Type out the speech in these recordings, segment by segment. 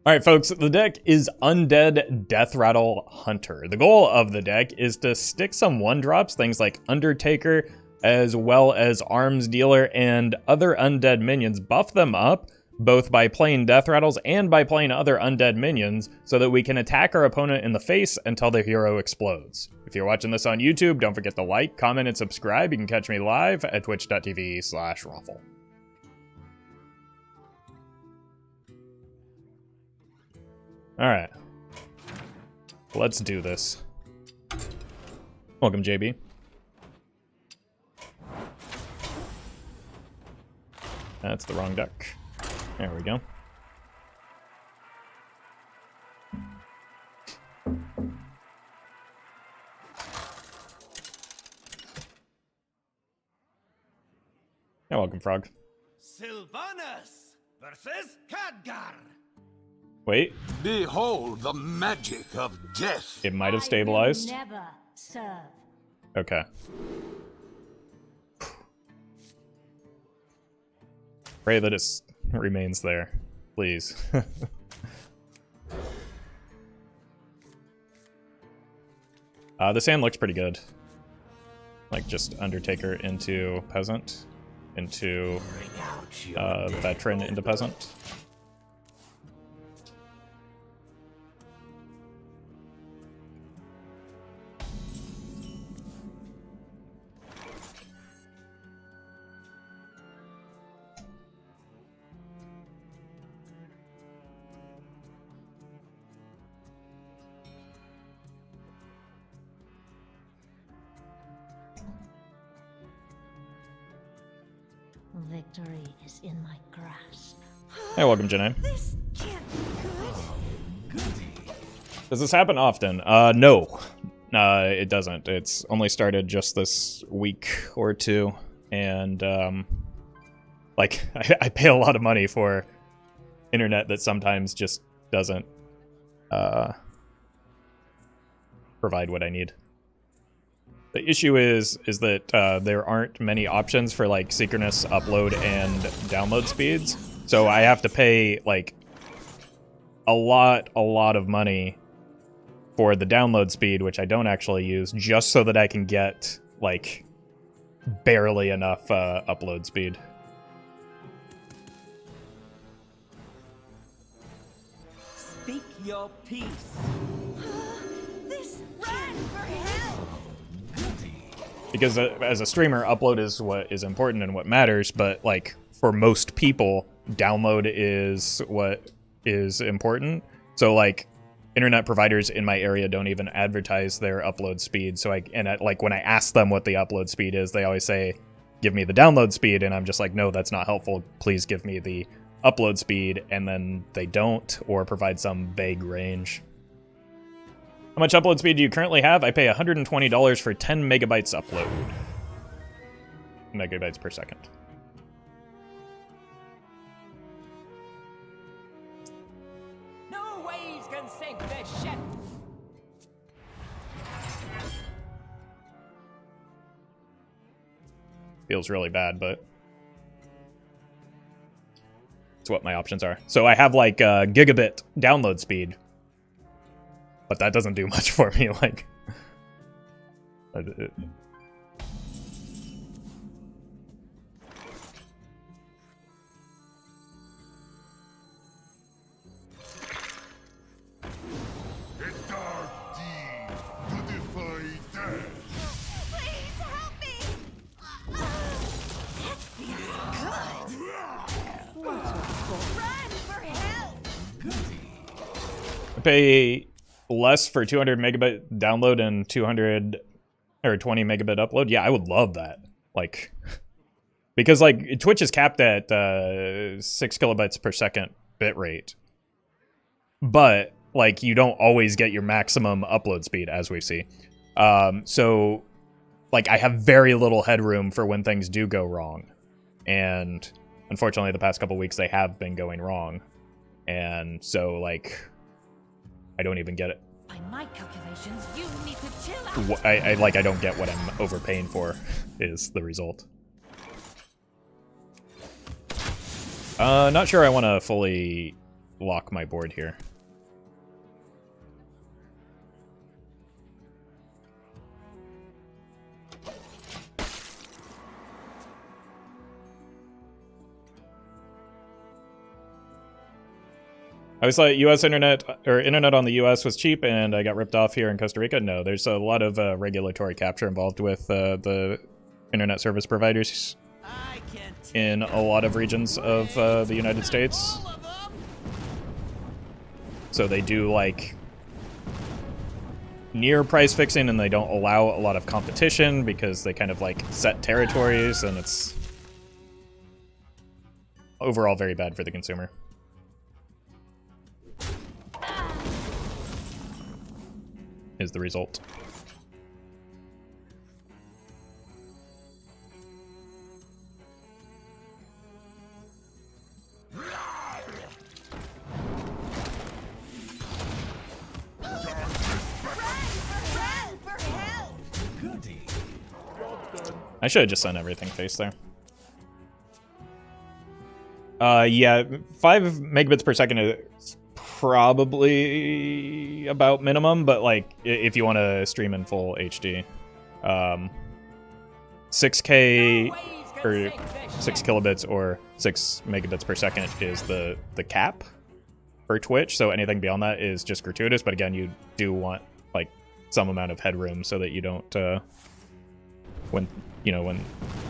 Alright folks, the deck is Undead Deathrattle Hunter. The goal of the deck is to stick some 1-drops, things like Undertaker, as well as Arms Dealer and other undead minions, buff them up, both by playing Deathrattles and by playing other undead minions, so that we can attack our opponent in the face until their hero explodes. If you're watching this on YouTube, don't forget to like, comment, and subscribe. You can catch me live at twitch.tv/Roffle. Alright. Let's do this. Welcome, JB. That's the wrong deck. There we go. Yeah, welcome, Frog. Sylvanas versus Khadgar. Wait. Behold the magic of death. It might have stabilized. I will never serve. Okay. Pray that it remains there, please. This hand looks pretty good. Like just Undertaker into Peasant, into Veteran into Peasant. Victory is in my grasp. Hey, welcome, Janae. This can't be good. Does this happen often? No. It doesn't. It's only started just this week or two, and, like, I pay a lot of money for internet that sometimes just doesn't, provide what I need. The issue is that there aren't many options for like synchronous upload and download speeds, so I have to pay like a lot of money for the download speed, which I don't actually use, just so that I can get like barely enough upload speed. Speak your peace. This can't for help. Because as a streamer, upload is what is important and what matters, but like for most people, download is what is important. So like internet providers in my area don't even advertise their upload speed. So like when I ask them what the upload speed is, they always say, give me the download speed. And I'm just like, no, that's not helpful. Please give me the upload speed. And then they don't, or provide some vague range. How much upload speed do you currently have? I pay $120 for 10 megabytes upload. Megabytes per second. No waves can sink this ship. Feels really bad, but it's what my options are. So I have like gigabit download speed, but that doesn't do much for me. Like, Please help me. That feels good. Run for help. I pay less for 200 megabit download and 200 or 20 megabit upload. Yeah, I would love that. Like, because like Twitch is capped at 6 kilobytes per second bitrate, but like you don't always get your maximum upload speed, as we see. So like I have very little headroom for when things do go wrong, and unfortunately the past couple weeks they have been going wrong, and so like I don't even get it. By my calculations, you need to chill out. I don't get what I'm overpaying for, is the result. Not sure I want to fully lock my board here. I was like, U.S. internet on the U.S. was cheap, and I got ripped off here in Costa Rica. No, there's a lot of regulatory capture involved with the internet service providers in a lot of regions of the United States. So they do like near price fixing, and they don't allow a lot of competition because they kind of like set territories, and it's overall very bad for the consumer. Is the result. I should have just sent everything face there. Yeah, 5 megabits per second is probably about minimum, but like if you want to stream in full HD, 6K or 6 kilobits or 6 megabits per second is the cap for Twitch. So anything beyond that is just gratuitous. But again, you do want like some amount of headroom so that you don't when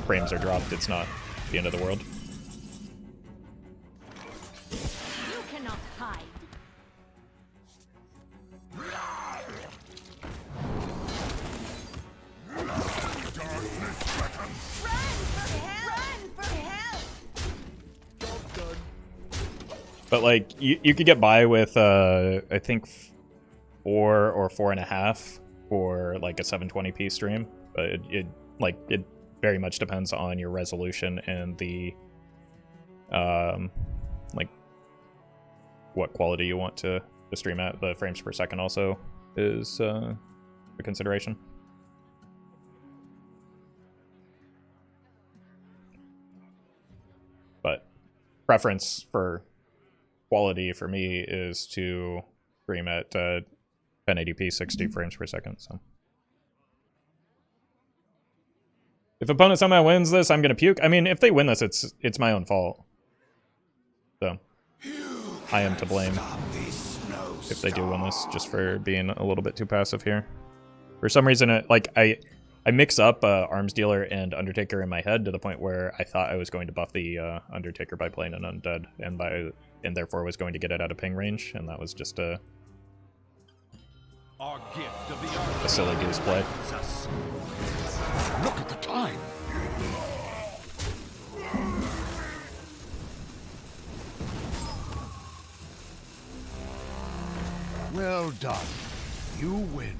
frames are dropped, it's not the end of the world. You cannot hide. But like you could get by with I think 4 or 4.5 for like a 720p stream, but it very much depends on your resolution and the like what quality you want to stream at. The frames per second also is a consideration. But preference for quality for me is to stream at 1080p 60 frames per second. So if opponent somehow wins this, I'm gonna puke. I mean, if they win this, it's my own fault. So I am to blame if they do win this, just for being a little bit too passive here. For some reason, I mix up Arms Dealer and Undertaker in my head to the point where I thought I was going to buff the Undertaker by playing an Undead, and therefore was going to get it out of ping range, and that was just a silly goose play. Look at the time. Well done. You win.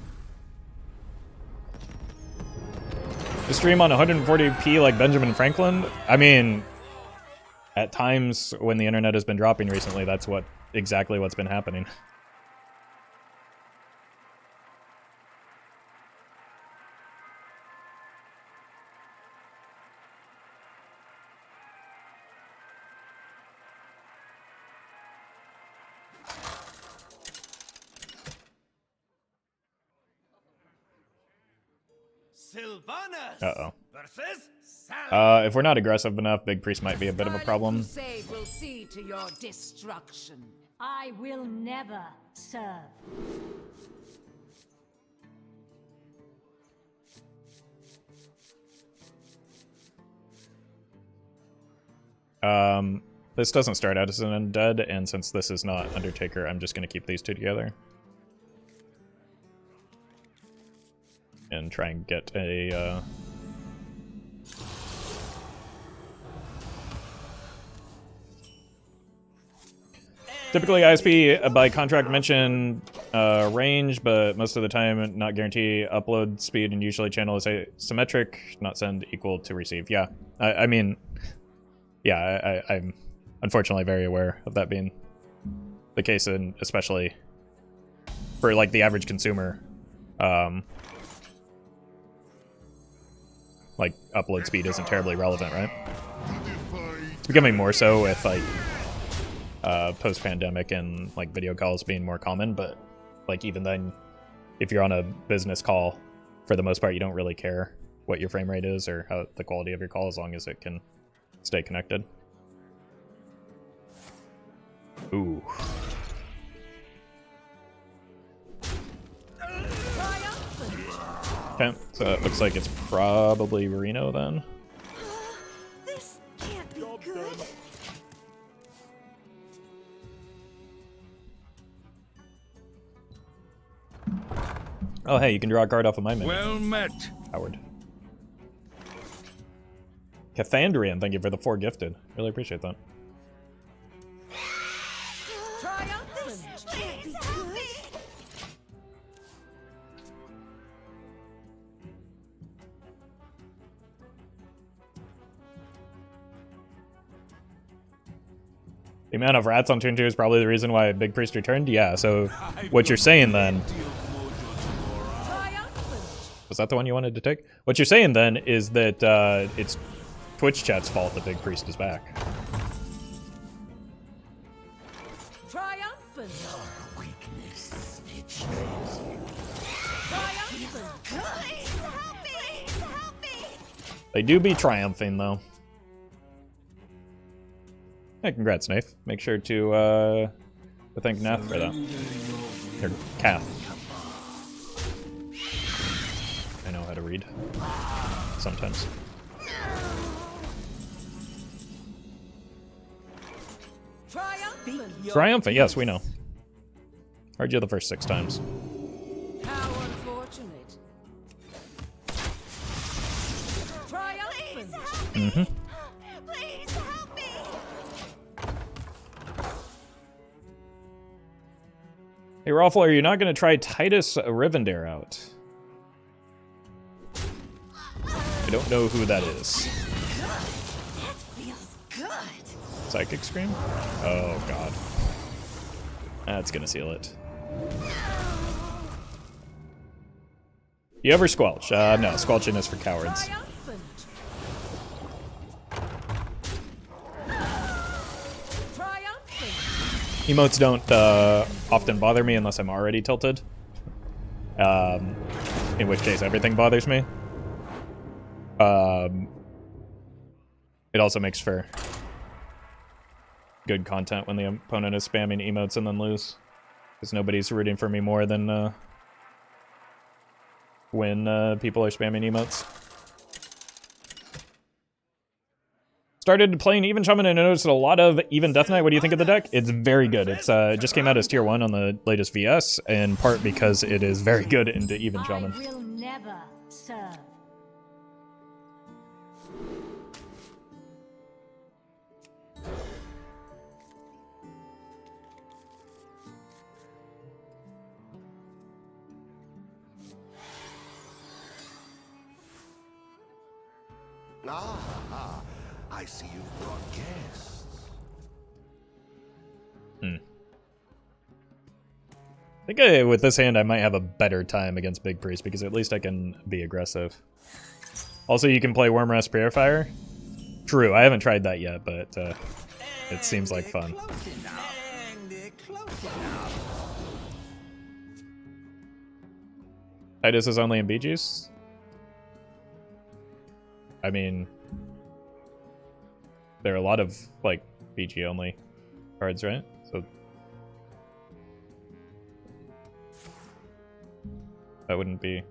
To stream on 140p like Benjamin Franklin? I mean, at times when the internet has been dropping recently, that's exactly what's been happening. Uh-oh. If we're not aggressive enough, Big Priest might be a bit of a problem. Will see to your destruction. I will never serve. This doesn't start out as an Undead, and since this is not Undertaker, I'm just going to keep these two together. And try and get a typically ISP by contract mention range, but most of the time not guarantee upload speed, and usually channel is asymmetric, not send equal to receive. Yeah, I mean, yeah, I'm unfortunately very aware of that being the case, and especially for like the average consumer. Like, upload speed isn't terribly relevant, right? It's becoming more so with, like, post-pandemic and like video calls being more common, but like even then, if you're on a business call, for the most part, you don't really care what your frame rate is or how the quality of your call, as long as it can stay connected. Ooh. Okay, so it looks like it's probably Reno then. This can't be good. Oh, hey, you can draw a card off of my menu. Well met. Howard. Cathandrian, thank you for the 4 gifted. Really appreciate that. Triumphant. Please help me. The amount of rats on turn 2 is probably the reason why Big Priest returned? Yeah, so what you're saying then... Was that the one you wanted to take? What you're saying then is that it's Twitch chat's fault that Big Priest is back. Triumphant. Your weakness, it shows. Triumphant. Please help me. Please help me. They do be triumphing, though. Hey, congrats, Nath. Make sure to thank Nath for that. Or Kath. I know how to read. Sometimes. Triumphant. Triumphant, yes, we know. Heard you the first 6 times. How unfortunate. Triumphant. Mm-hmm. Please help me. Hey, Roffle, are you not going to try Titus Rivendare out? I don't know who that is. That feels good. Psychic Scream? Oh, God. That's going to seal it. You ever squelch? No, squelching is for cowards. Triumphant. Triumphant. Emotes don't often bother me unless I'm already tilted. In which case, everything bothers me. It also makes for good content when the opponent is spamming emotes and then lose. Because nobody's rooting for me more than when people are spamming emotes. Started playing Even Shaman and I noticed a lot of Even Death Knight. What do you think of the deck? It's very good. It's it just came out as tier 1 on the latest VS, in part because it is very good into Even Shaman. I will never serve. Ah, I see you've brought guests. I think with this hand I might have a better time against Big Priest because at least I can be aggressive. Also, you can play Wormrest Purifier. True, I haven't tried that yet, but it seems like fun. Titus is only in BGs? I mean, there are a lot of, like, BG only cards, right? So that wouldn't be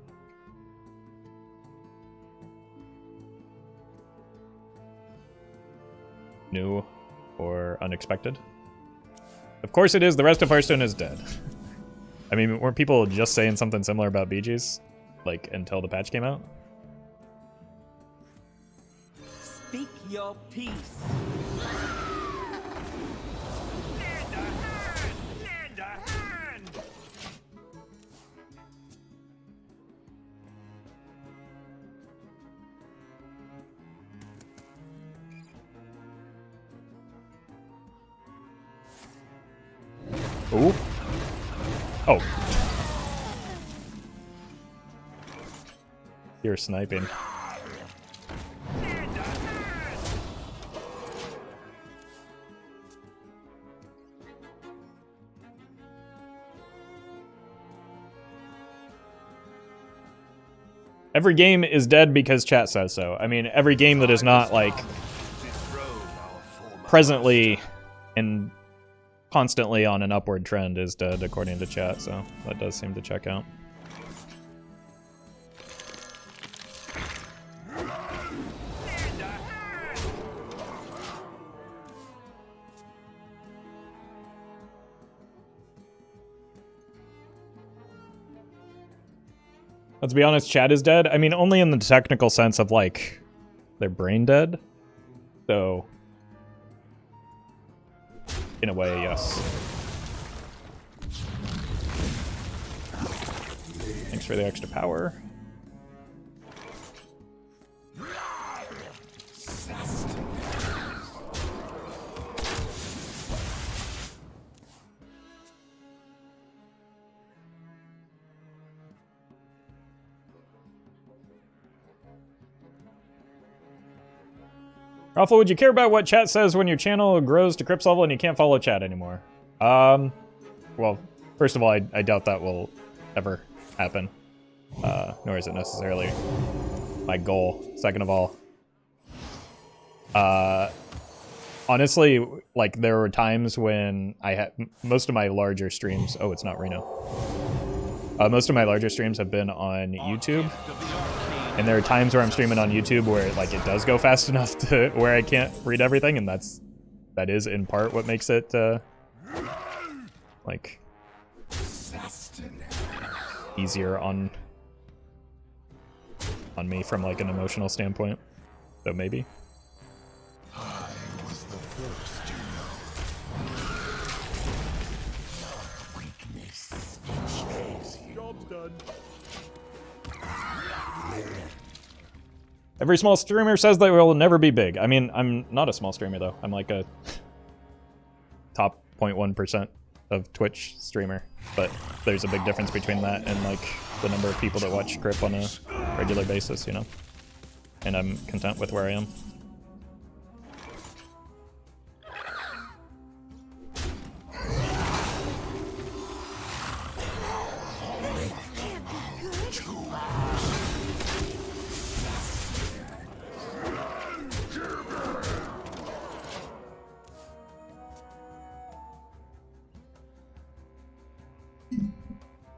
new or unexpected. Of course it is. The rest of Hearthstone is dead. I mean, weren't people just saying something similar about BGs, like, until the patch came out? Speak your peace. Lend a hand. Ooh. Oh. You're sniping. every game is dead because chat says so. I mean, every game that is not like presently and constantly on an upward trend is dead according to chat, so that does seem to check out. Let's be honest, chat is dead. I mean, only in the technical sense of, like, they're brain dead. So, in a way, yes. Thanks for the extra power. Roffle, would you care about what chat says when your channel grows to Crips level and you can't follow chat anymore? Well, first of all, I doubt that will ever happen. Nor is it necessarily my goal. Second of all, honestly, like, there were times when I had most of my larger streams. Oh, it's not Reno. Most of my larger streams have been on YouTube. And there are times where I'm streaming on YouTube where, like, it does go fast enough to where I can't read everything, and that is in part what makes it like easier on me from, like, an emotional standpoint. So maybe. I was the first to know. Weakness betrays you. Job's done. Every small streamer says they will never be big. I mean, I'm not a small streamer, though. I'm like a top 0.1% of Twitch streamer. But there's a big difference between that and, like, the number of people that watch Crip on a regular basis, you know? And I'm content with where I am.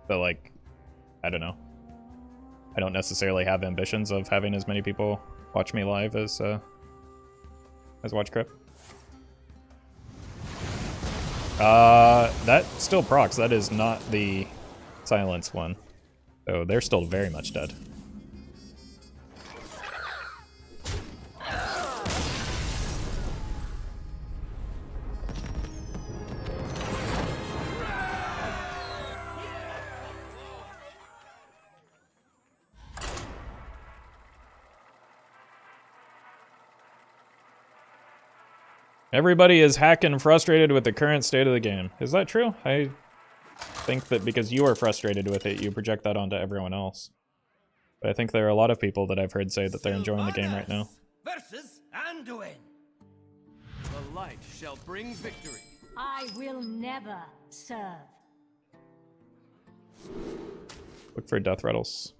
So, like, I don't know. I don't necessarily have ambitions of having as many people watch me live as watch Crip. That still procs. That is not the silence one. So they're still very much dead. Everybody is hacking frustrated with the current state of the game. Is that true? I think that because you are frustrated with it, you project that onto everyone else. But I think there are a lot of people that I've heard say that they're enjoying the game right now. Versus Anduin. The light shall bring victory. I will never serve. Look for Deathrattles.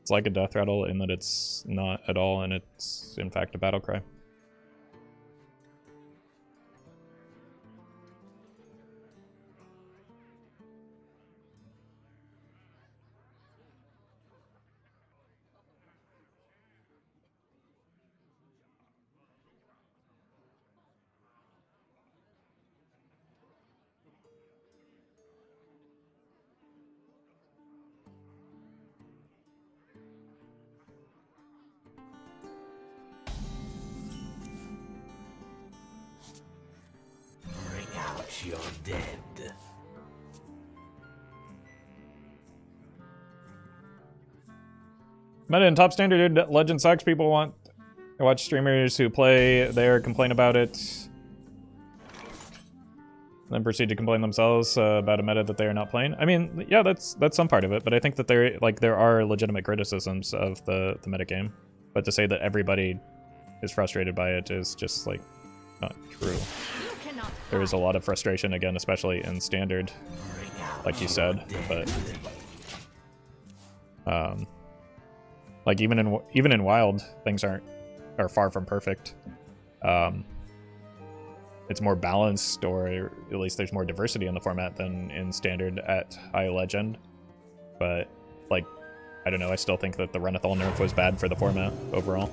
It's like a Deathrattle in that it's not at all, and it's in fact a battle cry. You're dead. Meta and top standard Legend sucks. People want to watch streamers who play there complain about it, then proceed to complain themselves about a meta that they are not playing. I mean, yeah, that's some part of it, but I think that there are legitimate criticisms of the meta game. But to say that everybody is frustrated by it is just, like, not true. You there is a lot of frustration again, especially in standard, like you said. But like even in wild, things are far from perfect. It's more balanced, or at least there's more diversity in the format than in standard at high legend. But like, I don't know, I still think that the Renathal nerf was bad for the format overall.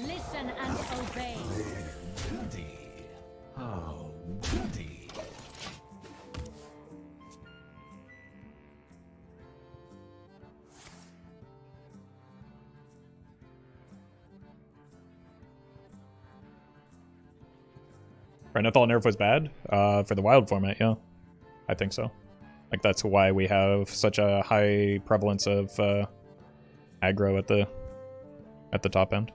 Listen and obey. Goody. Oh, goody. Renathal nerf was bad for the wild format, yeah. I think so. Like, that's why we have such a high prevalence of aggro at the top end.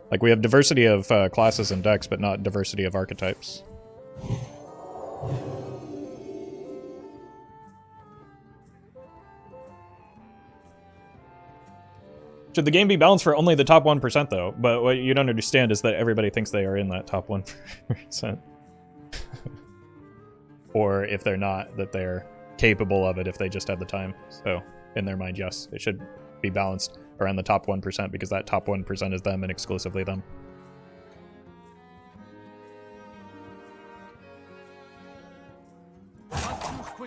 Like, we have diversity of classes and decks, but not diversity of archetypes. Should the game be balanced for only the top 1% though? But what you don't understand is that everybody thinks they are in that top 1%. Or if they're not, that they're capable of it if they just have the time. So in their mind, yes, it should be balanced around the top 1% because that top 1% is them and exclusively them.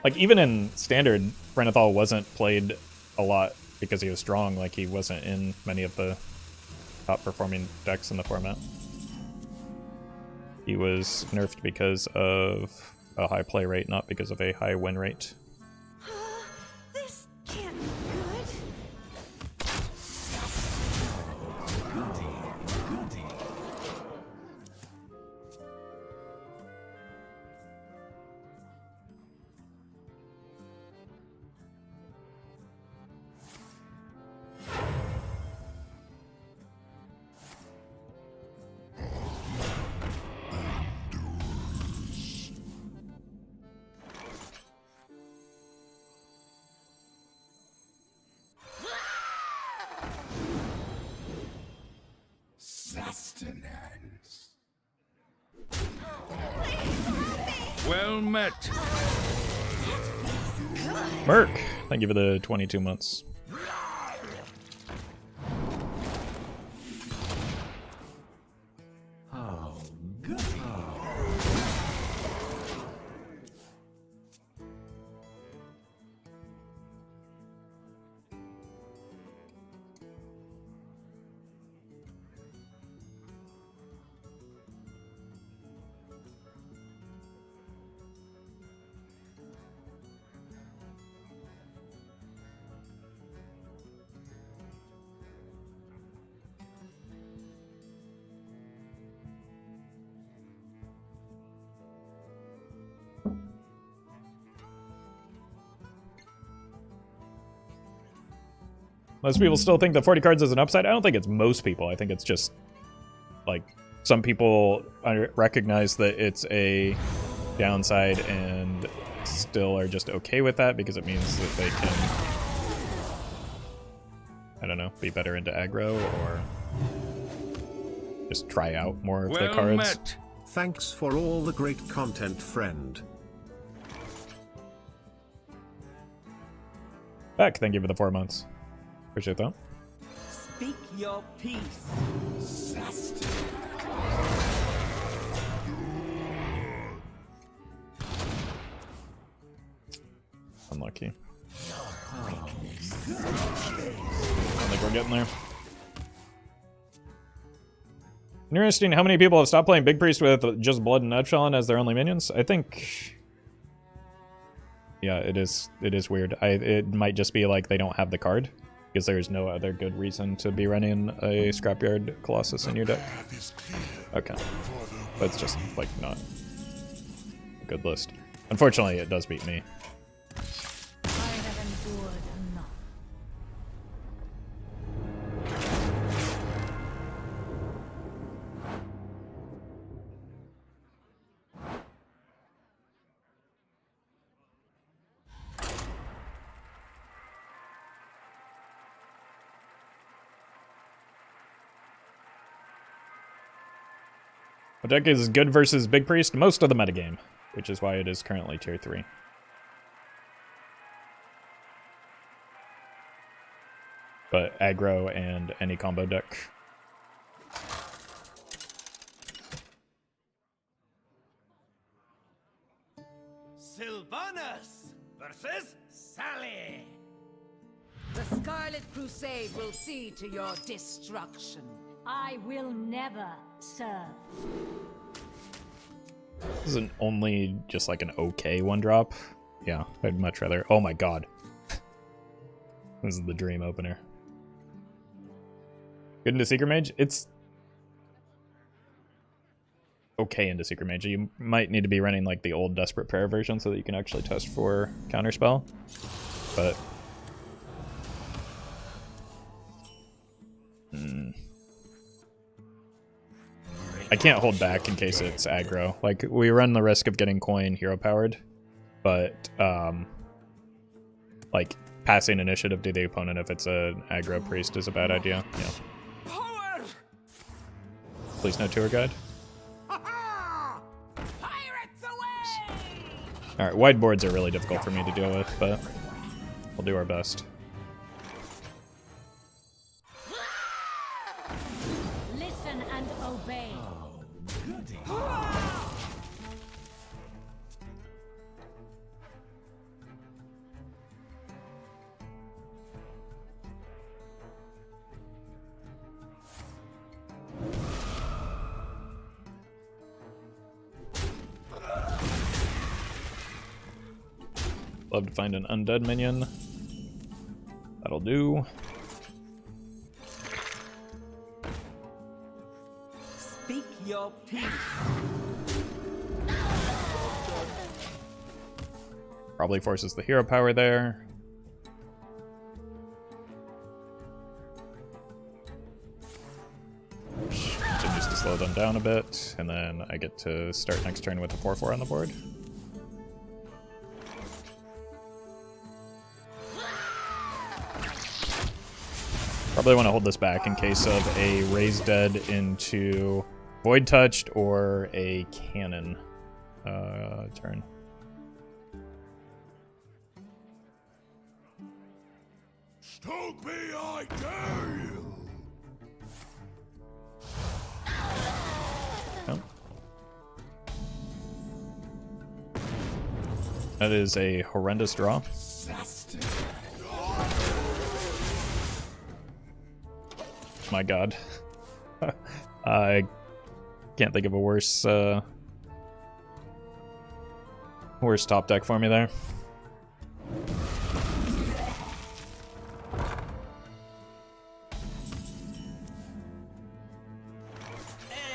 Like, even in standard, Renathal wasn't played a lot because he was strong. Like, he wasn't in many of the top performing decks in the format. He was nerfed because of a high play rate, not because of a high win rate. This can't be good. Sustenance. Well met. Merc, thank you for the 22 months. Oh, goody. Most people still think that 40 cards is an upside. I don't think it's most people. I think it's just, like, some people recognize that it's a downside and still are just okay with that because it means that they can, I don't know, be better into aggro or just try out more of the cards. Met. Thanks for all the great content, friend. Beck, thank you for the 4 months. Appreciate that. Speak your peace. Unlucky. I don't think we're getting there. Interesting how many people have stopped playing Big Priest with just Blood and Nutshell as their only minions. I think... yeah, it is weird. It might just be like they don't have the card, because there's no other good reason to be running a Scrapyard Colossus in your deck. Okay. But it's just, like, not a good list. Unfortunately, it does beat me. I have endured enough. The deck is good versus Big Priest most of the metagame, which is why it is currently tier 3. But aggro and any combo deck. Sylvanas versus Sally. The Scarlet Crusade will see to your destruction. I will never serve. This isn't only just like an okay 1-drop. Yeah, I'd much rather. Oh my god. This is the dream opener. Good into Secret Mage? It's okay into Secret Mage. You might need to be running like the old Desperate Prayer version so that you can actually test for Counterspell. But I can't hold back in case it's aggro. Like, we run the risk of getting coin hero powered, but like passing initiative to the opponent if it's an aggro priest is a bad idea. Yeah. Power! Please no tour guide. Pirates away! All right, wide boards are really difficult for me to deal with, but we'll do our best. Listen and obey. Love to find an undead minion. That'll do. Speak your peace. Probably forces the hero power there. Which continues to slow them down a bit, and then I get to start next turn with a 4/4 on the board. Probably want to hold this back in case of a Raise Dead into Void Touched or a Cannon turn. Stoke me, I dare you! Oh. That is a horrendous draw. My god. I can't think of a worse worse top deck for me there.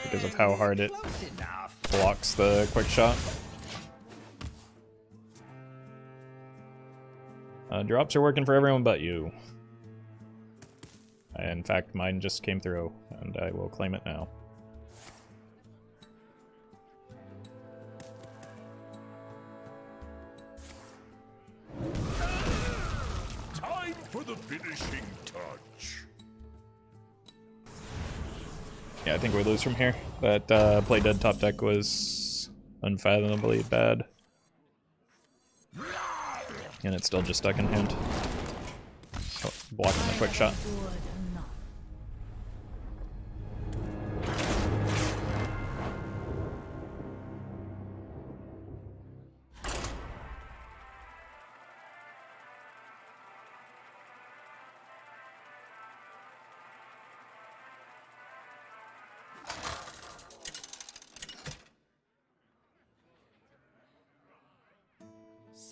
Because of how hard it blocks the quick shot. Drops are working for everyone but you. In fact, mine just came through, and I will claim it now. Time for the finishing touch. Yeah, I think we lose from here. That play dead top deck was unfathomably bad. And it's still just stuck in hand. Oh, blocking the quick shot.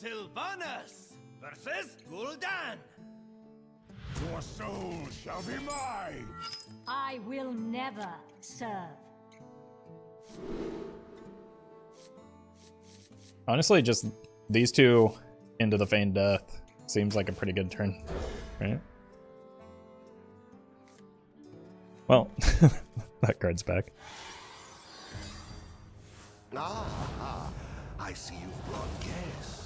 Sylvanas versus Gul'dan. Your soul shall be mine! I will never serve. Honestly, just these two into the Feign Death seems like a pretty good turn, right? Well, that card's back. Ah, I see you've brought guests.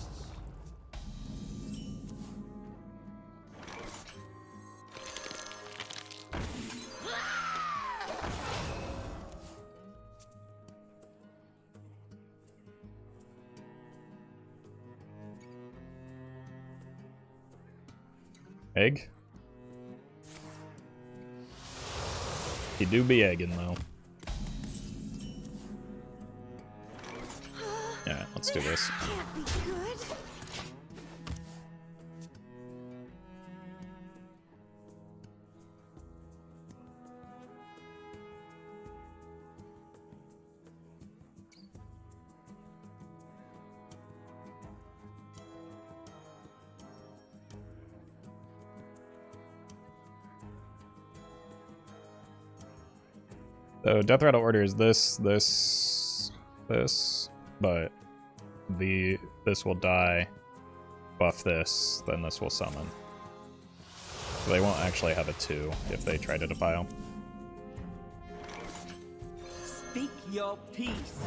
Egg? He do be egging, though. Yeah, let's do this. Can't be good. So Deathrattle orders this, but this will die. Buff this, then this will summon. So they won't actually have a 2 if they try to defile. Speak your peace.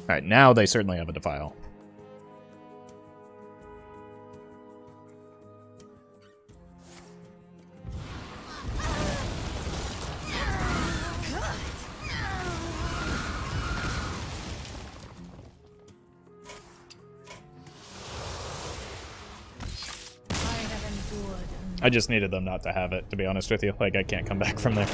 Alright, now they certainly have a defile. I just needed them not to have it, to be honest with you. Like, I can't come back from there.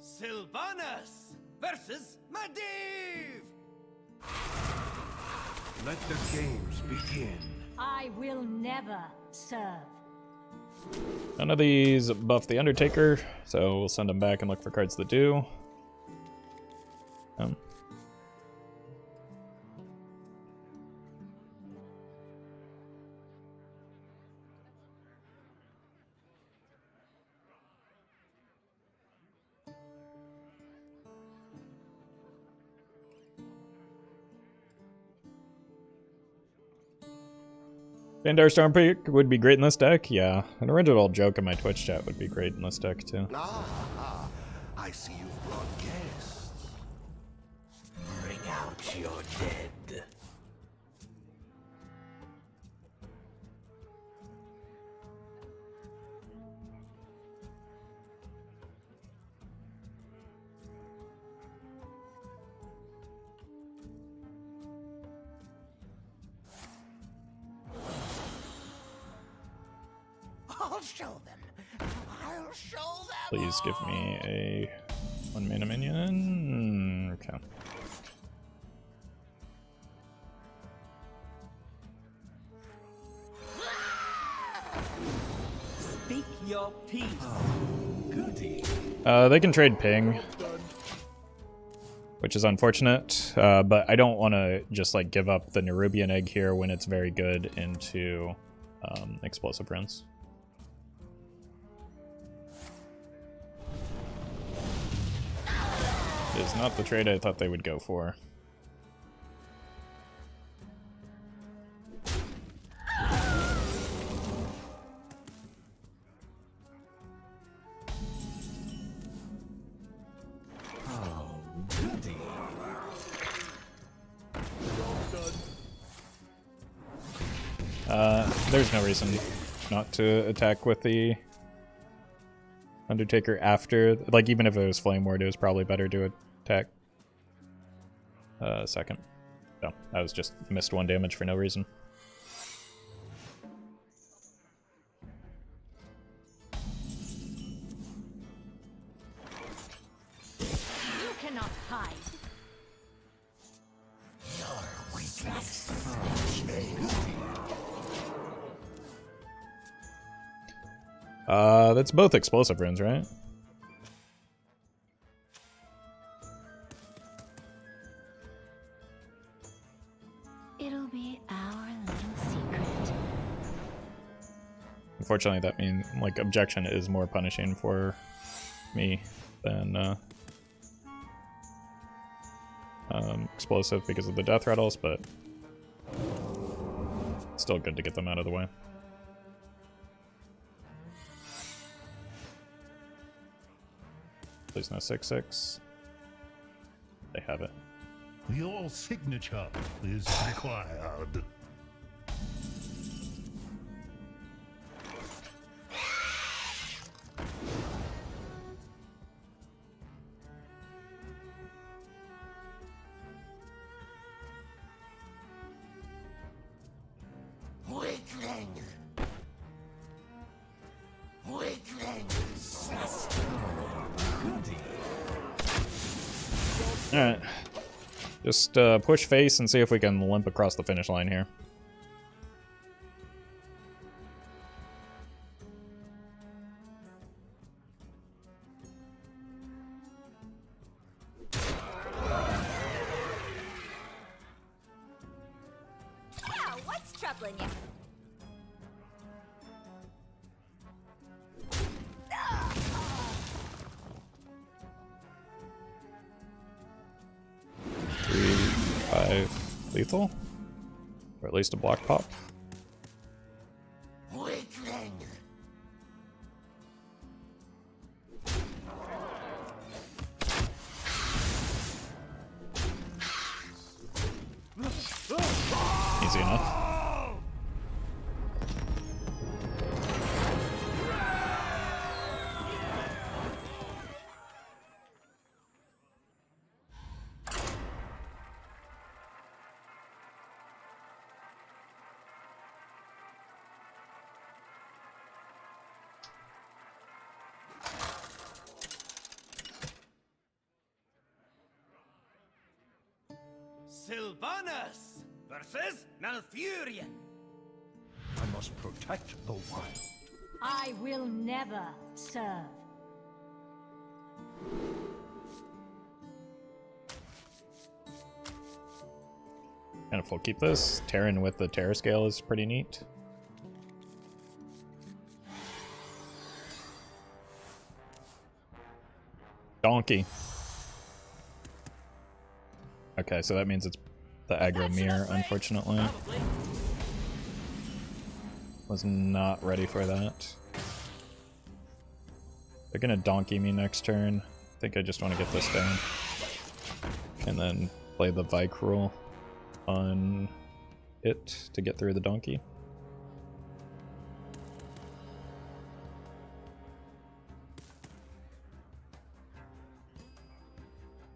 Sylvanas versus Medivh! Let the games begin. I will never serve. None of these buff the Undertaker, so we'll send them back and look for cards that do. Vandar Stormpeak would be great in this deck, yeah. An original joke in my Twitch chat would be great in this deck, too. I see you've brought guests. Bring out your dead. I'll show them. I'll show them. Please give me a 1-mana minion. Okay. Speak your peace. Goody. They can trade ping, which is unfortunate, but I don't want to just like give up the Nerubian Egg here when it's very good into explosive runes. Is not the trade I thought they would go for. Oh, goody. There's no reason not to attack with the Undertaker after, like, even if it was Flame Ward, it was probably better to attack second. So, I was just missed 1 damage for no reason. You cannot hide. That's both explosive runes, right? It'll be our little secret. Unfortunately, that means, like, objection is more punishing for me than explosive because of the death rattles, but Still good to get them out of the way. Please no 6/6. They have it. Your signature is required. Alright. Just push face and see if we can limp across the finish line here. Oh, what's troubling you? Lethal? Or at least a block pop. Easy enough. Sylvanas versus Malfurion. I must protect the wild. I will never serve. And if we'll keep this, Terran with the Terrorscale is pretty neat. Donkey. Okay, so that means it's the aggro mirror, unfortunately. Was not ready for that. They're gonna donkey me next turn. I think I just want to get this down. And then play the Vrykul on it to get through the donkey.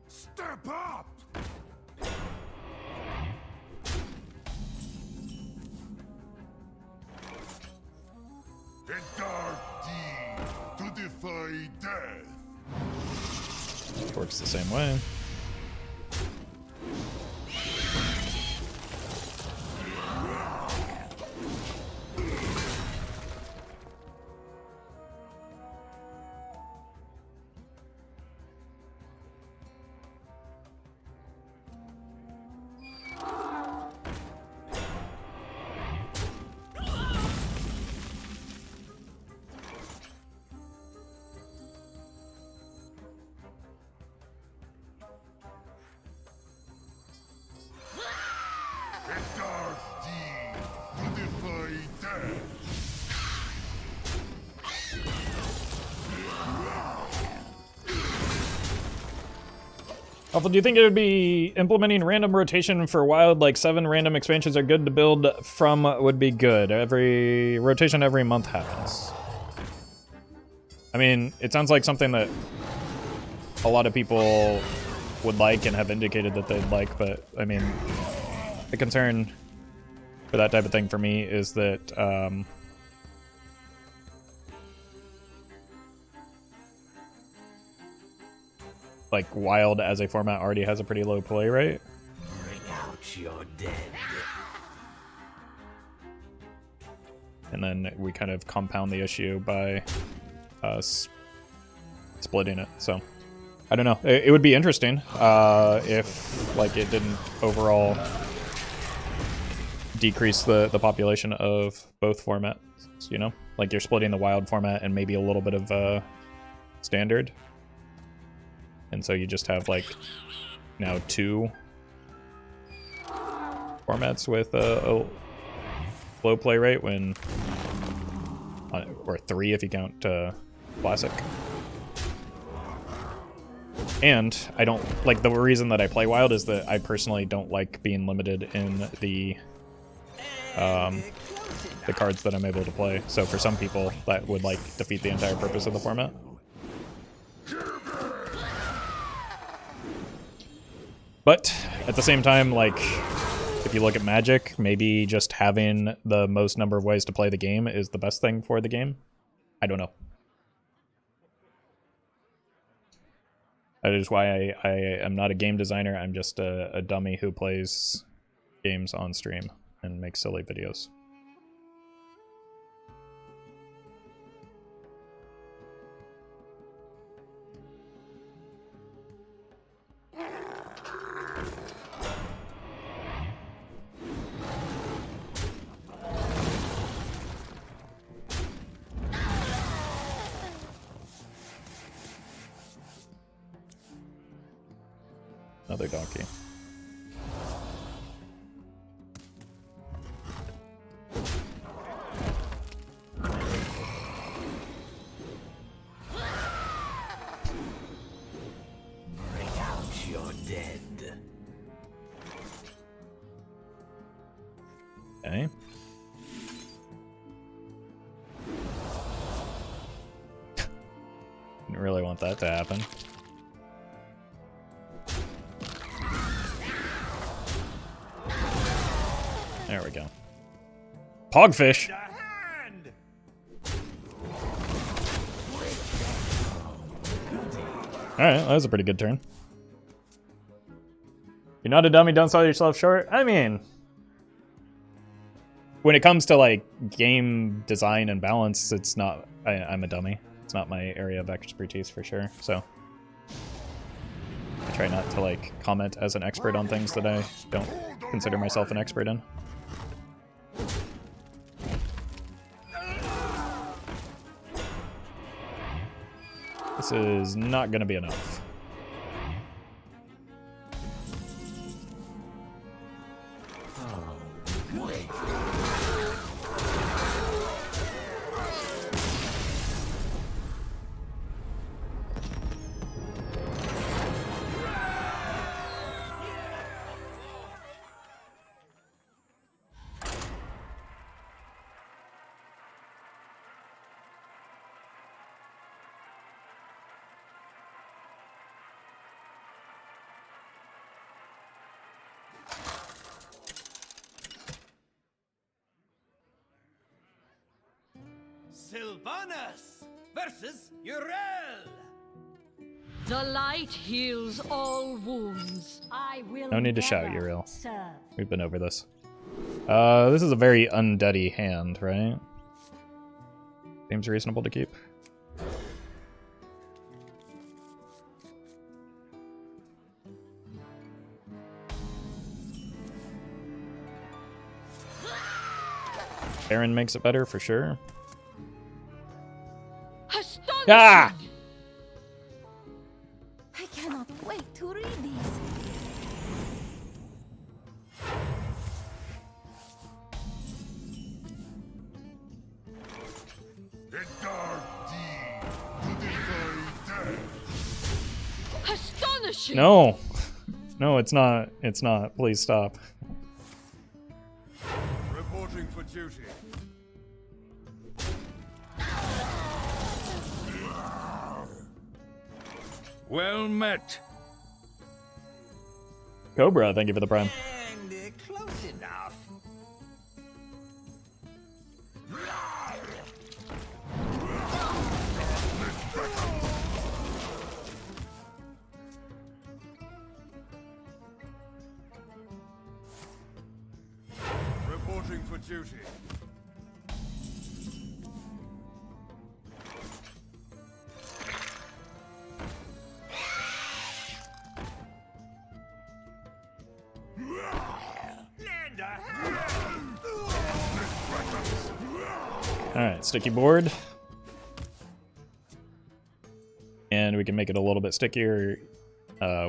Step up! A dark deed to defy death. Works the same way. A dark deed to defy death. Roffle, do you think it would be implementing random rotation for wild, like 7 random expansions are good to build from would be good? Every rotation every month happens. I mean, it sounds like something that a lot of people would like and have indicated that they'd like, but I mean, the concern for that type of thing for me is that like wild as a format already has a pretty low play rate. Bring out your dead. And then we kind of compound the issue by splitting it. So I don't know. It would be interesting if like it didn't overall decrease the population of both formats. You know, like you're splitting the wild format and maybe a little bit of standard. And so you just have like now 2 formats with low play rate when, or 3 if you count Classic. And I don't, like, the reason that I play Wild is that I personally don't like being limited in the cards that I'm able to play. So for some people, that would, like, defeat the entire purpose of the format. But at the same time, like, if you look at Magic, maybe just having the most number of ways to play the game is the best thing for the game. I don't know. That is why I am not a game designer. I'm just a dummy who plays games on stream and makes silly videos. Another donkey. Bring out your dead. Okay. Didn't really want that to happen. There we go. Pogfish! Alright, that was a pretty good turn. You're not a dummy, don't sell yourself short? I mean, when it comes to, like, game design and balance, it's not... I'm a dummy. It's not my area of expertise for sure, so... I try not to, like, comment as an expert on things that I don't consider myself an expert in. This is not going to be enough. Sylvanas versus Uriel. The light heals all wounds. I will No need to never shout, Uriel. serve. We've been over this. This is a very undeady hand, right? Seems reasonable to keep. Aaron makes it better for sure. Astonishing! Ah! I cannot wait to read these. The dark deed to defy death. Astonishing! No! No, it's not. It's not. Please stop. Reporting for duty. Well met. Cobra, thank you for the prime. And close enough. Reporting for duty. Alright, sticky board. And we can make it a little bit stickier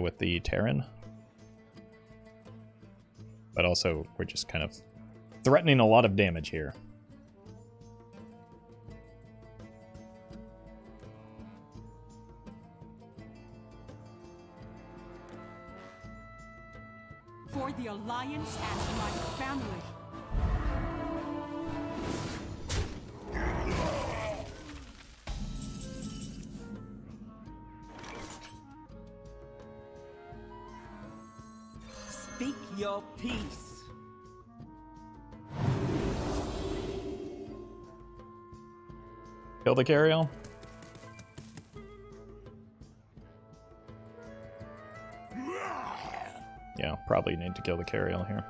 with the Terran. But also, we're just kind of threatening a lot of damage here. For the Alliance and my family. Speak your peace. Kill the carrion. Yeah, probably need to kill the carrion here.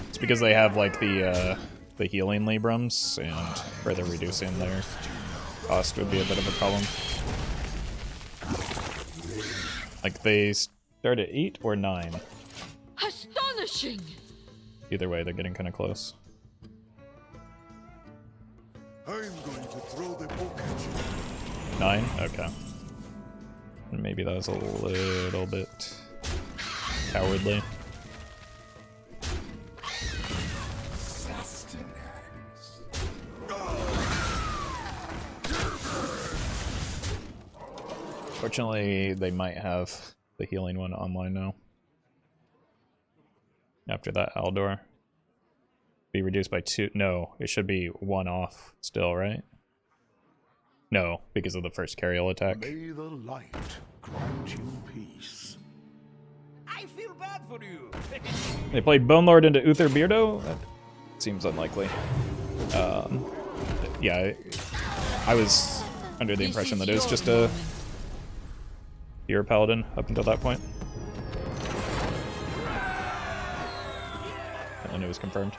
It's because they have like the healing Librams, and further reducing their cost would be a bit of a problem. Like they start at 8 or 9. Astonishing! Either way, they're getting kind of close. I'm going to throw the book at you. 9? Okay. Maybe that was a little bit cowardly. Fortunately, they might have the healing one online now. After that, Aldor. Be reduced by 2. No, it should be 1 off still, right? No, because of the first carriel attack. May the light grant you peace. I feel bad for you. They played Bone Lord into Uther Beardo? That seems unlikely. Yeah, I was under the impression that it was just a Fear Paladin up until that point. And then it was confirmed.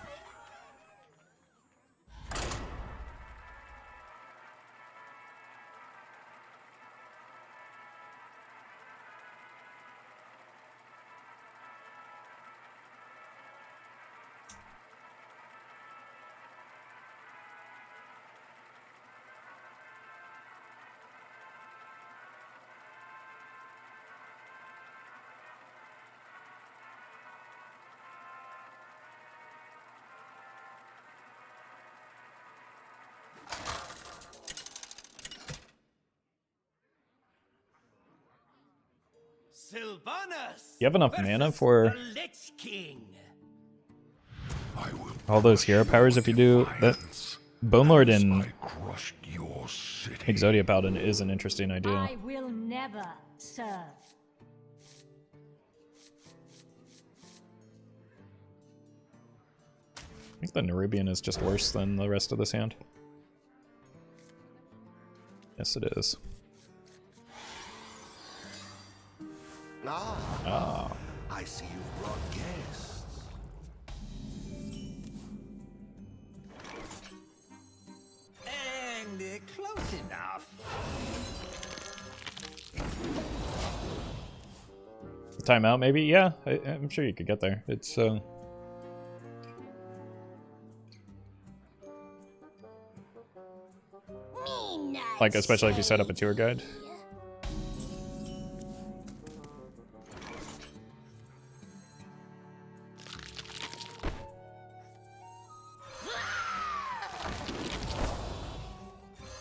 Sylvanas! You have enough mana for The Lich King. I will all those hero powers if you do that. Bone Lord and I crushed your city. Exodia Paladin is an interesting idea. I will never serve. I think the Nerubian is just worse than the rest of this hand. Yes, it is. Ah. I see you brought guests. And close enough. Timeout, maybe? Yeah, I'm sure you could get there. It's, like, especially if you set up a tour guide.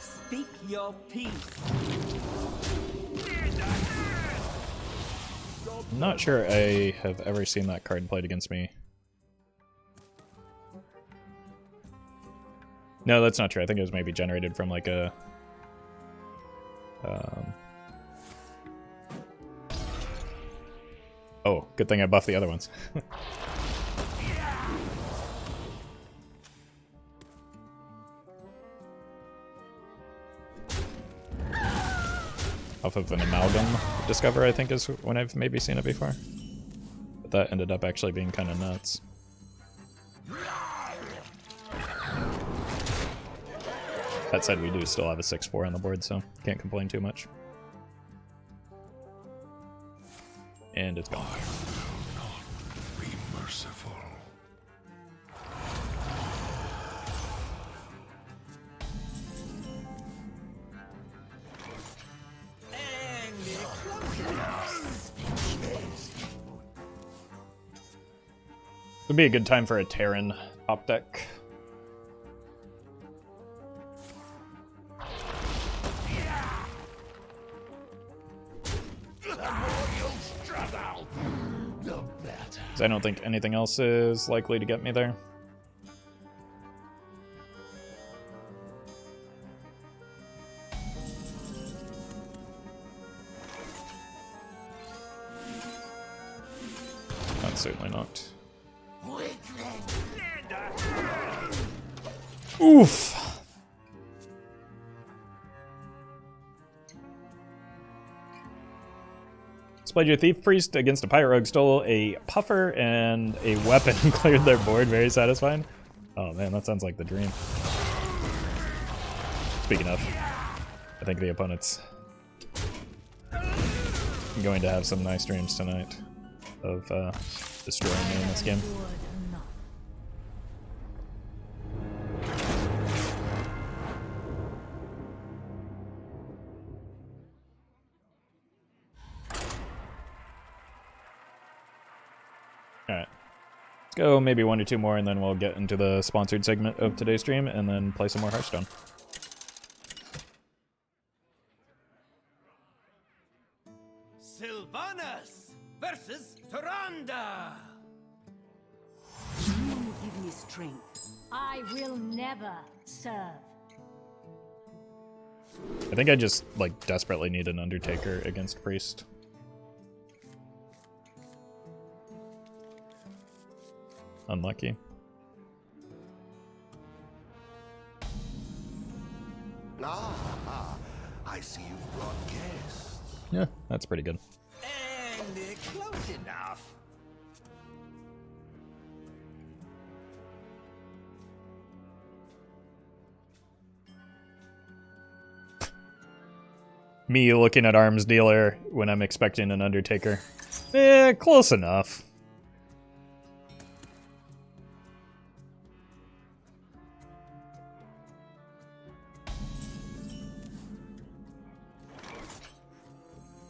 Speak your peace. I'm not sure I have ever seen that card played against me. No, that's not true. I think it was maybe generated from like a... Oh, good thing I buffed the other ones. Off of an amalgam discover, I think is when I've maybe seen it before. But that ended up actually being kind of nuts. That said, we do still have a 6-4 on the board, so can't complain too much. And it's gone. Be merciful. And close enough. Would be a good time for a Terran top deck. I don't think anything else is likely to get me there. Certainly not. Oof. Displayed your Thief Priest against a Pirate Rogue, stole a Puffer and a weapon and cleared their board. Very satisfying. Oh man, that sounds like the dream. Speaking of, I think the opponent's going to have some nice dreams tonight of destroying me in this game. Alright. Let's go maybe 1 or 2 more and then we'll get into the sponsored segment of today's stream and then play some more Hearthstone. Sylvanas versus Tyrande! You give me strength. I will never serve. I think I just, like, desperately need an Undertaker against Priest. Unlucky. Ah, I see you've brought guests. Yeah, that's pretty good. And close enough. Me looking at Arms Dealer when I'm expecting an Undertaker. Close enough.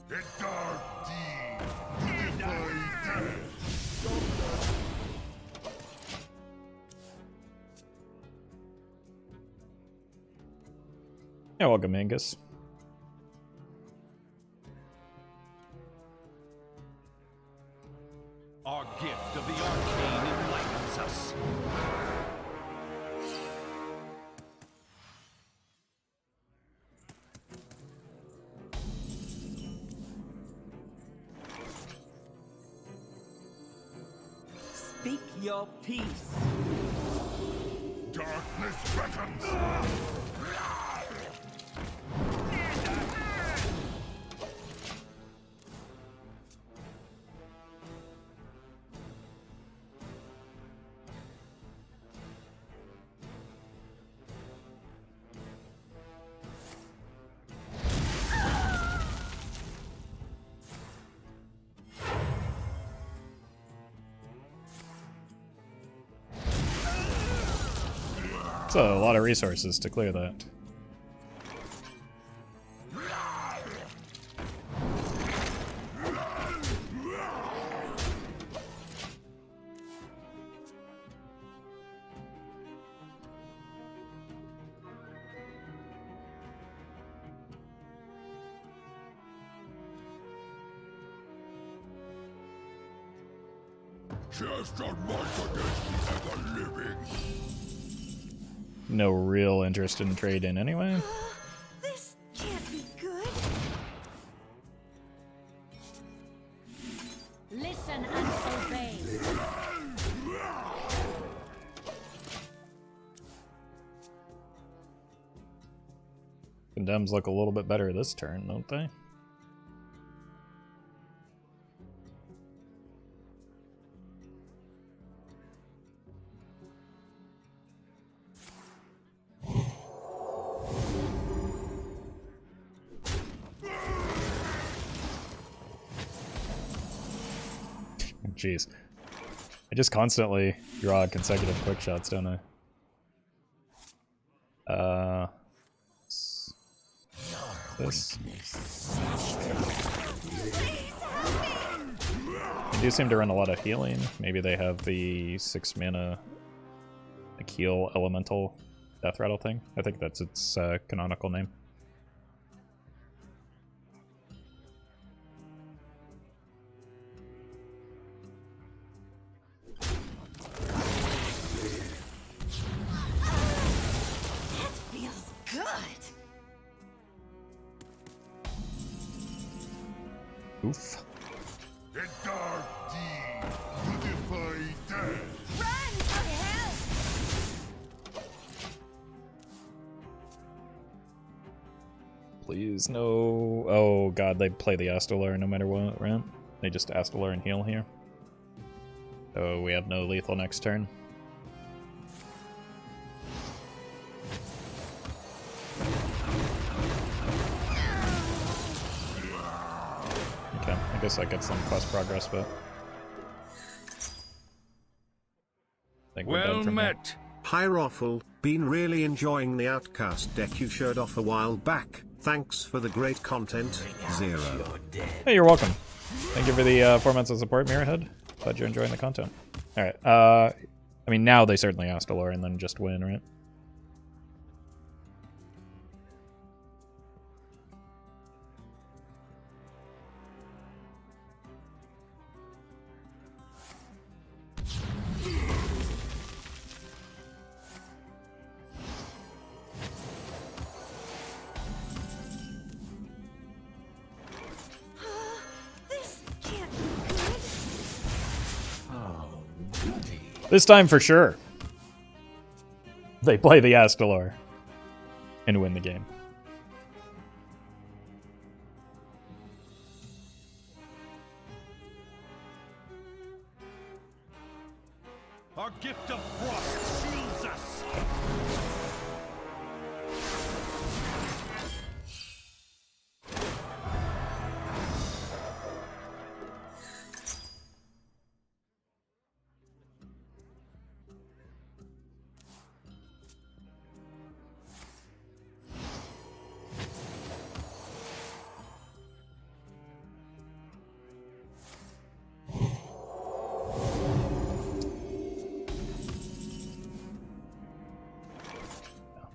The dark deed to defy death. Yeah, welcome, Angus. Our gift of the arcane enlightens us. Speak your peace. Darkness beckons. It's a lot of resources to clear that. Just on my against the ever living. No real interest in trading anyway. This can't be good. Listen and obey. Condemns look a little bit better this turn, don't they? Jeez. I just constantly draw consecutive quick shots, don't I? This. They do seem to run a lot of healing. Maybe they have the 6 mana heal elemental Deathrattle thing. I think that's its canonical name. That feels good. Oof. The dark deed to defy death. Run for help! Please, no. Oh god, they play the Astellar no matter what, right? They just Astellar and heal here. Oh, we have no lethal next turn. Okay, I guess that gets some quest progress, but I think we're Well dead from met. Hi Roffle, been really enjoying the Outcast deck you showed off a while back. Thanks for the great content. Zero. here. Hey, you're welcome. Thank you for the 4 months of support, Mirrorhead. Glad you're enjoying the content. Alright, I mean, now they certainly Astellar and then just win, right? This can't be good. This time for sure. They play the Astellar and win the game. Our gift of frost shields us.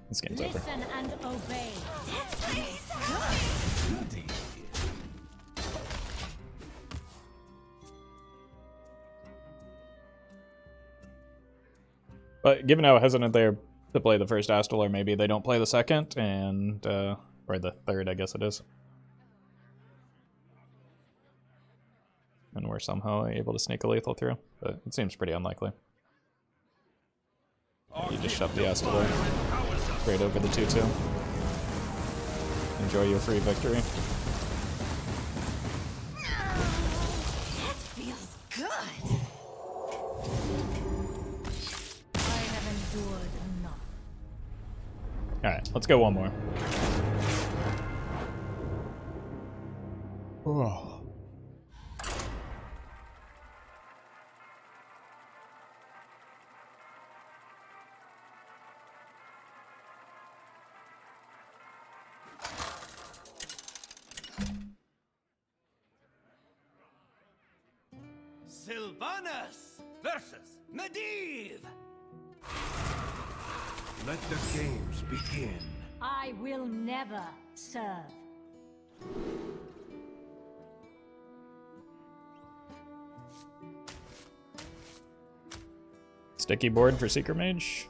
This game's over. Listen and obey. But given how hesitant they are to play the first Astellar, maybe they don't play the second, and or the third, I guess it is. And we're somehow able to sneak a lethal through, but it seems pretty unlikely. You just shove the Astellar straight over the 2-2. Enjoy your free victory. That feels good. I have endured enough. Alright, let's go one more. Oh. Sylvanas versus Medivh. Let the games begin. I will never serve. Sticky board for Seeker Mage.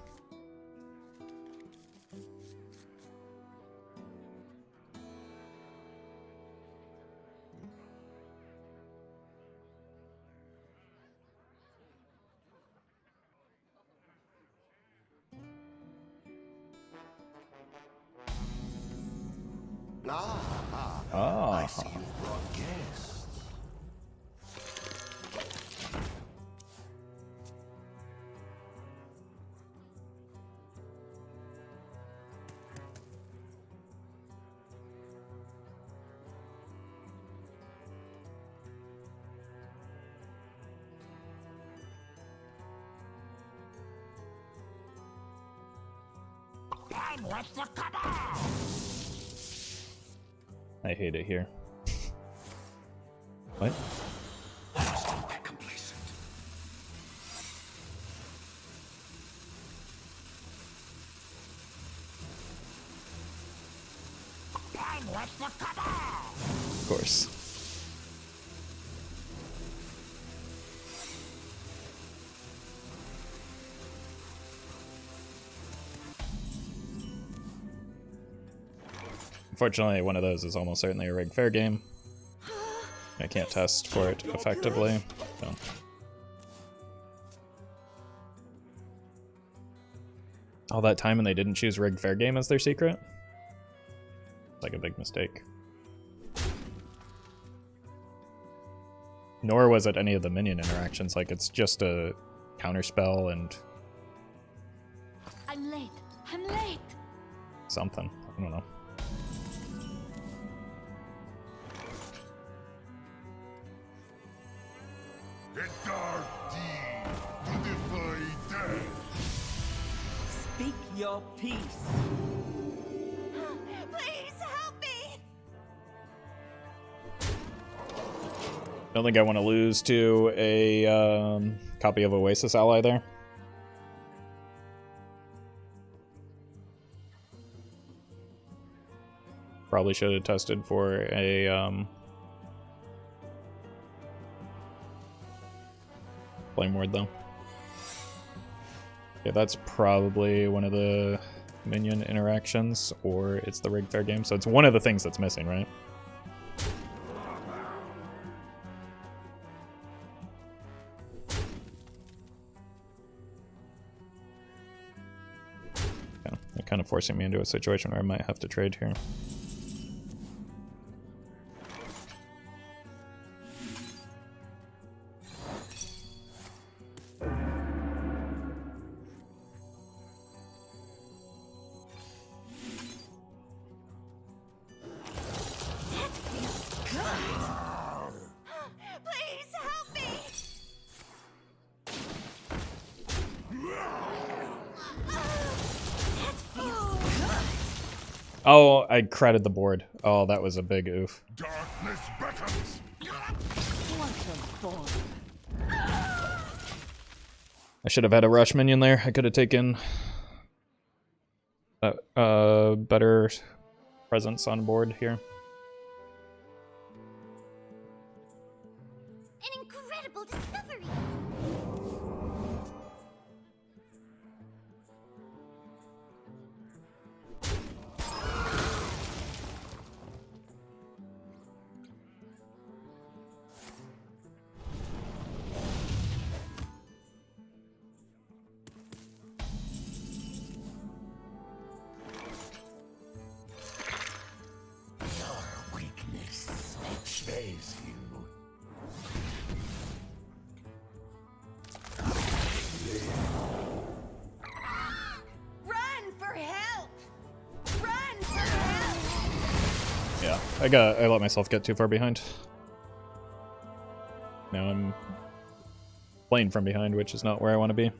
I see you brought guests. I'm with the cabal. I hate it here. What? Of course. Unfortunately, one of those is almost certainly a rigged fair game. I can't test for it effectively. So. All that time and they didn't choose rigged fair game as their secret? It's like a big mistake. Nor was it any of the minion interactions, like it's just a counterspell and... I'm late. I'm late. something. I don't know. A dark deed to defy death. Speak your peace. Please help me! Don't think I want to lose to a copy of Oasis Ally there. Probably should have tested for a Flame Ward though. Yeah, that's probably one of the minion interactions, or it's the rigged fair game. So it's one of the things that's missing, right? Yeah, they're kind of forcing me into a situation where I might have to trade here. Please help me! That feels good. Oh, I credted the board. Oh, that was a big oof. Darkness beckons. I should have had a rush minion there. I could have taken better presence on board here. An incredible discovery! Your weakness betrays you. Run for help! Run for help! Yeah, I let myself get too far behind. Now I'm playing from behind, which is not where I want to be.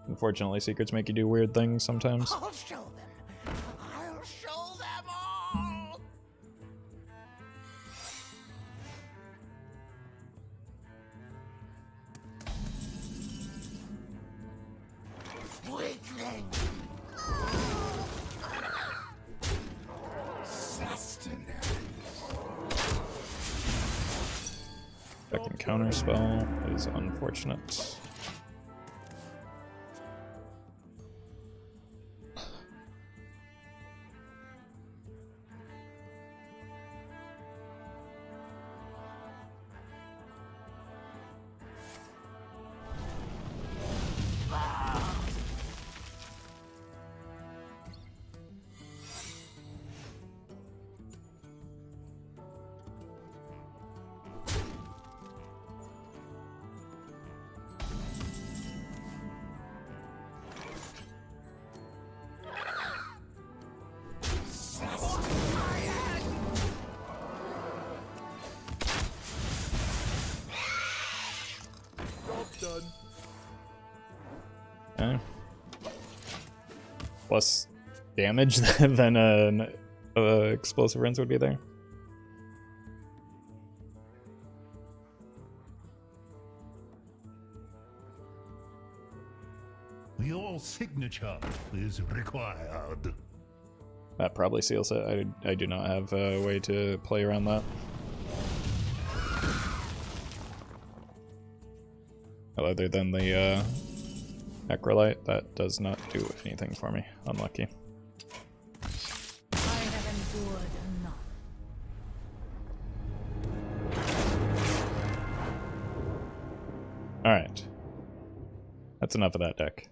Unfortunately, secrets make you do weird things sometimes. I'll show them. I'll show them all. Weakling. Sustenance. Second counter spell is unfortunate. Okay. Plus damage than an explosive rinse would be there. Your signature is required. That probably seals it. I do not have a way to play around that. Other than the Necrolyte, that does not do anything for me. Unlucky. I have endured enough. Alright. That's enough of that deck.